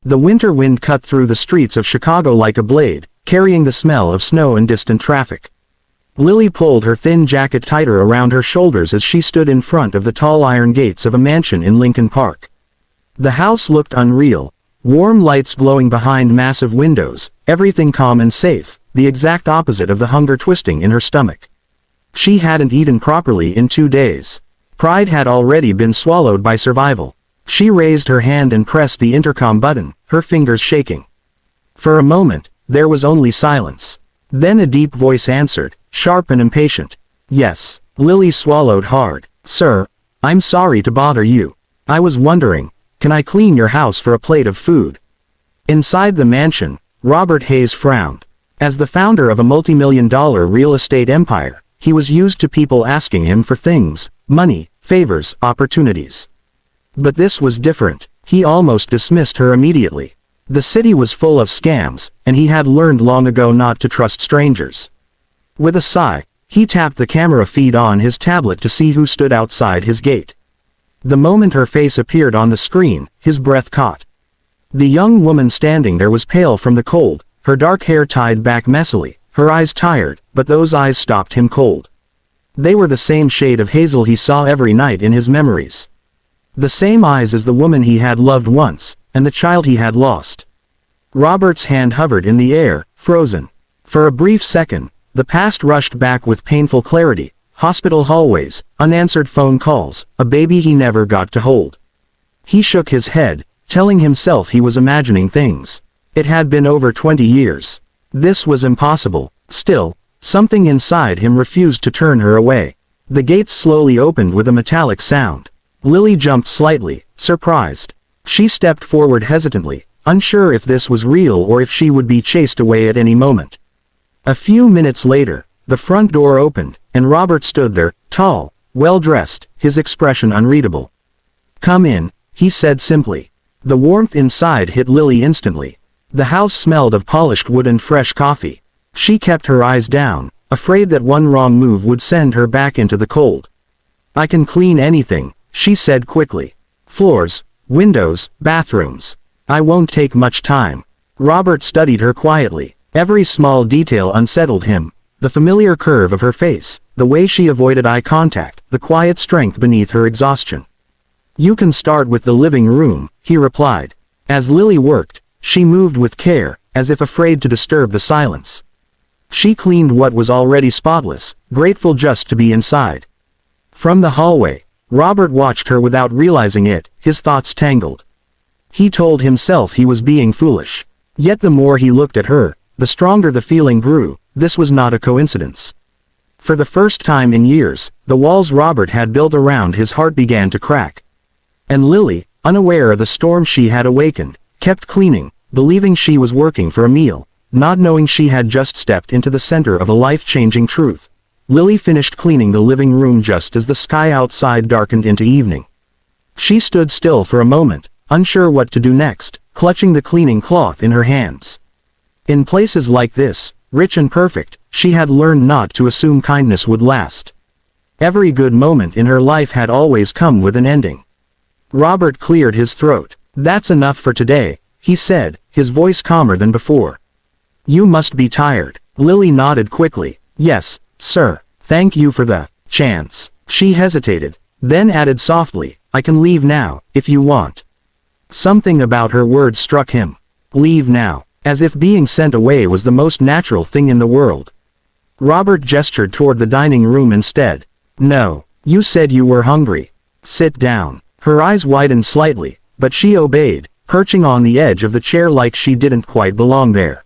The winter wind cut through the streets of Chicago like a blade, carrying the smell of snow and distant traffic. Lily pulled her thin jacket tighter around her shoulders as she stood in front of the tall iron gates of a mansion in Lincoln Park. The house looked unreal, warm lights glowing behind massive windows, everything calm and safe, the exact opposite of the hunger twisting in her stomach. She hadn't eaten properly in 2 days. Pride had already been swallowed by survival. She raised her hand and pressed the intercom button, her fingers shaking. For a moment, there was only silence. Then a deep voice answered, sharp and impatient. Yes. Lily swallowed hard. Sir, I'm sorry to bother you. I was wondering, can I clean your house for a plate of food? Inside the mansion, Robert Hayes frowned. As the founder of a multi-million-dollar real estate empire, he was used to people asking him for things, money, favors, opportunities. But this was different. He almost dismissed her immediately. The city was full of scams, and he had learned long ago not to trust strangers. With a sigh, he tapped the camera feed on his tablet to see who stood outside his gate. The moment her face appeared on the screen, his breath caught. The young woman standing there was pale from the cold, her dark hair tied back messily, her eyes tired, but those eyes stopped him cold. They were the same shade of hazel he saw every night in his memories. The same eyes as the woman he had loved once, and the child he had lost. Robert's hand hovered in the air, frozen. For a brief second, the past rushed back with painful clarity, hospital hallways, unanswered phone calls, a baby he never got to hold. He shook his head, telling himself he was imagining things. It had been over 20 years. This was impossible. Still, something inside him refused to turn her away. The gates slowly opened with a metallic sound. Lily jumped slightly, surprised. She stepped forward hesitantly, unsure if this was real or if she would be chased away at any moment. A few minutes later, the front door opened, and Robert stood there, tall, well-dressed, his expression unreadable. "Come in," he said simply. The warmth inside hit Lily instantly. The house smelled of polished wood and fresh coffee. She kept her eyes down, afraid that one wrong move would send her back into the cold. "I can clean anything," she said quickly. "Floors, windows, bathrooms. I won't take much time." Robert studied her quietly. Every small detail unsettled him. The familiar curve of her face, the way she avoided eye contact, the quiet strength beneath her exhaustion. "You can start with the living room," he replied. As Lily worked, she moved with care, as if afraid to disturb the silence. She cleaned what was already spotless, grateful just to be inside. From the hallway, Robert watched her without realizing it, his thoughts tangled. He told himself he was being foolish. Yet the more he looked at her, the stronger the feeling grew. This was not a coincidence. For the first time in years, the walls Robert had built around his heart began to crack. And Lily, unaware of the storm she had awakened, kept cleaning, believing she was working for a meal, not knowing she had just stepped into the center of a life-changing truth. Lily finished cleaning the living room just as the sky outside darkened into evening. She stood still for a moment, unsure what to do next, clutching the cleaning cloth in her hands. In places like this, rich and perfect, she had learned not to assume kindness would last. Every good moment in her life had always come with an ending. Robert cleared his throat. "That's enough for today," he said, his voice calmer than before. "You must be tired." Lily nodded quickly. "Yes, sir. Thank you for the chance." She hesitated, then added softly, "I can leave now, if you want." Something about her words struck him. Leave now. As if being sent away was the most natural thing in the world. Robert gestured toward the dining room instead. "No. You said you were hungry. Sit down." Her eyes widened slightly, but she obeyed, perching on the edge of the chair like she didn't quite belong there.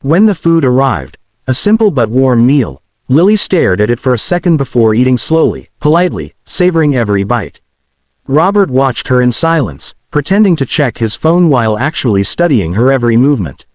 When the food arrived, a simple but warm meal, Lily stared at it for a second before eating slowly, politely, savoring every bite. Robert watched her in silence, pretending to check his phone while actually studying her every movement.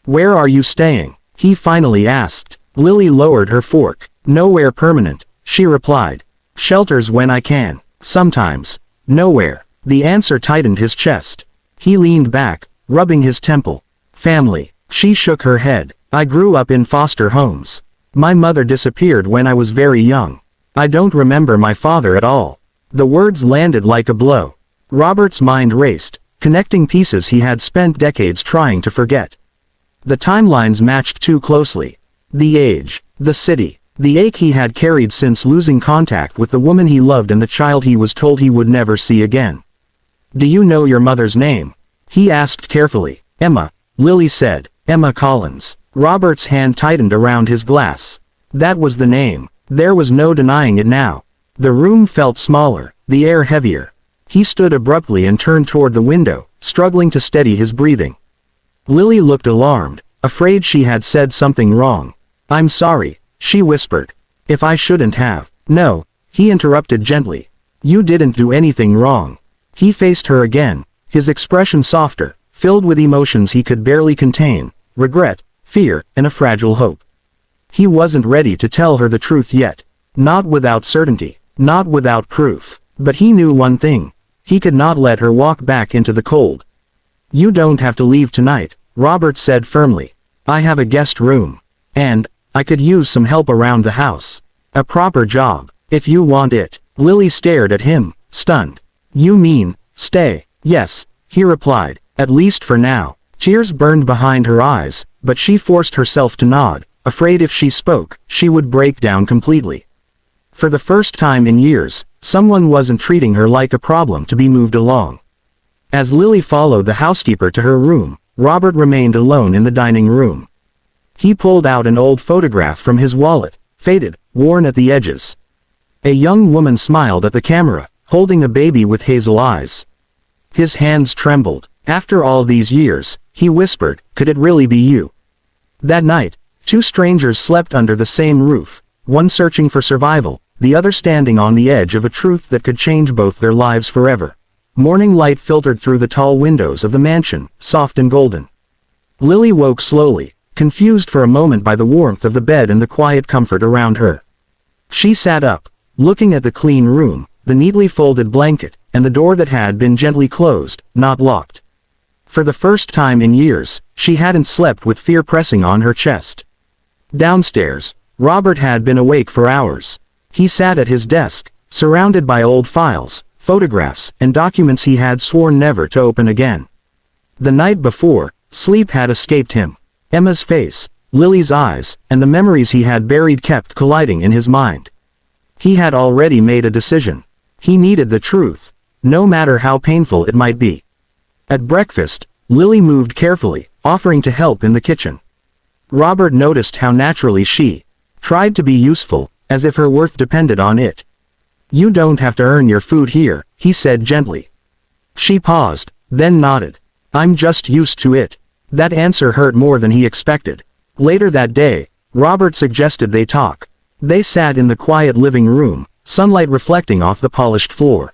"Where are you staying?" he finally asked. Lily lowered her fork. "Nowhere permanent," she replied. "Shelters when I can. Sometimes. Nowhere." The answer tightened his chest. He leaned back, rubbing his temple. "Family." She shook her head. "I grew up in foster homes. My mother disappeared when I was very young. I don't remember my father at all." The words landed like a blow. Robert's mind raced. connecting pieces he had spent decades trying to forget. The timelines matched too closely. The age, the city, the ache he had carried since losing contact with the woman he loved and the child he was told he would never see again. "Do you know your mother's name?" he asked carefully. "Emma," Lily said. "Emma Collins." Robert's hand tightened around his glass. That was the name. There was no denying it now. The room felt smaller, the air heavier. He stood abruptly and turned toward the window, struggling to steady his breathing. Lily looked alarmed, afraid she had said something wrong. "I'm sorry," she whispered. "If I shouldn't have." "No," he interrupted gently. "You didn't do anything wrong." He faced her again, his expression softer, filled with emotions he could barely contain: regret, fear, and a fragile hope. He wasn't ready to tell her the truth yet. Not without certainty, not without proof. But he knew one thing. He could not let her walk back into the cold. "You don't have to leave tonight," Robert said firmly. "I have a guest room. And I could use some help around the house. A proper job, if you want it." Lily stared at him, stunned. "You mean, stay?" "Yes," he replied, "at least for now." Tears burned behind her eyes, but she forced herself to nod, afraid if she spoke, she would break down completely. For the first time in years, someone wasn't treating her like a problem to be moved along. As Lily followed the housekeeper to her room, Robert remained alone in the dining room. He pulled out an old photograph from his wallet, faded, worn at the edges. A young woman smiled at the camera, holding a baby with hazel eyes. His hands trembled. "After all these years," he whispered, "could it really be you?" That night, two strangers slept under the same roof, one searching for survival, the other standing on the edge of a truth that could change both their lives forever. Morning light filtered through the tall windows of the mansion, soft and golden. Lily woke slowly, confused for a moment by the warmth of the bed and the quiet comfort around her. She sat up, looking at the clean room, the neatly folded blanket, and the door that had been gently closed, not locked. For the first time in years, she hadn't slept with fear pressing on her chest. Downstairs, Robert had been awake for hours. He sat at his desk, surrounded by old files, photographs, and documents he had sworn never to open again. The night before, sleep had escaped him. Emma's face, Lily's eyes, and the memories he had buried kept colliding in his mind. He had already made a decision. He needed the truth, no matter how painful it might be. At breakfast, Lily moved carefully, offering to help in the kitchen. Robert noticed how naturally she tried to be useful, as if her worth depended on it. "You don't have to earn your food here," he said gently. She paused, then nodded. "I'm just used to it." That answer hurt more than he expected. Later that day, Robert suggested they talk. They sat in the quiet living room, sunlight reflecting off the polished floor.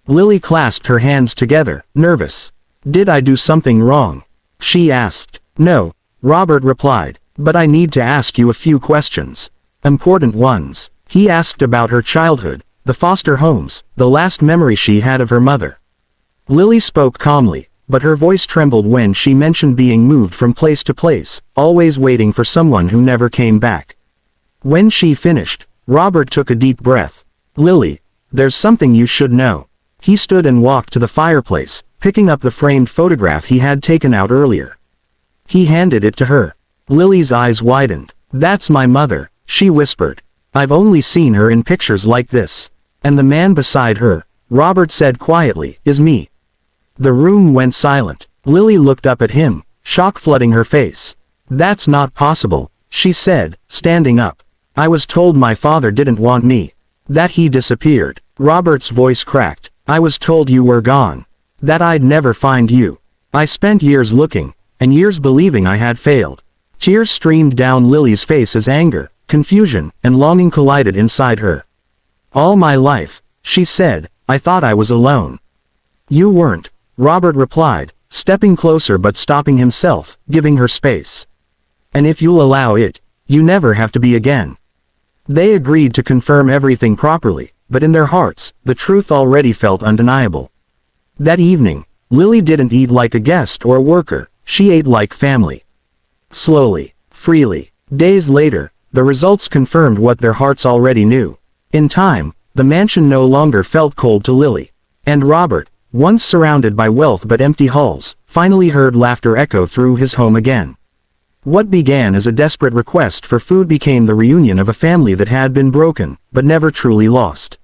Lily clasped her hands together, nervous. "Did I do something wrong?" she asked. "No," Robert replied, "but I need to ask you a few questions. Important ones." He asked about her childhood, the foster homes, the last memory she had of her mother. Lily spoke calmly, but her voice trembled when she mentioned being moved from place to place, always waiting for someone who never came back. When she finished, Robert took a deep breath. "Lily, there's something you should know." He stood and walked to the fireplace, picking up the framed photograph he had taken out earlier. He handed it to her. Lily's eyes widened. "That's my mother," she whispered. "I've only seen her in pictures like this." "And the man beside her," Robert said quietly, "is me." The room went silent. Lily looked up at him, shock flooding her face. "That's not possible," she said, standing up. "I was told my father didn't want me. That he disappeared." Robert's voice cracked. "I was told you were gone. That I'd never find you. I spent years looking, and years believing I had failed." Tears streamed down Lily's face as anger, confusion, and longing collided inside her. "All my life," she said, "I thought I was alone." "You weren't," Robert replied, stepping closer but stopping himself, giving her space. "And if you'll allow it, you never have to be again." They agreed to confirm everything properly, but in their hearts, the truth already felt undeniable. That evening, Lily didn't eat like a guest or a worker, she ate like family. Slowly, freely. Days later, the results confirmed what their hearts already knew. In time, the mansion no longer felt cold to Lily. And Robert, once surrounded by wealth but empty halls, finally heard laughter echo through his home again. What began as a desperate request for food became the reunion of a family that had been broken, but never truly lost.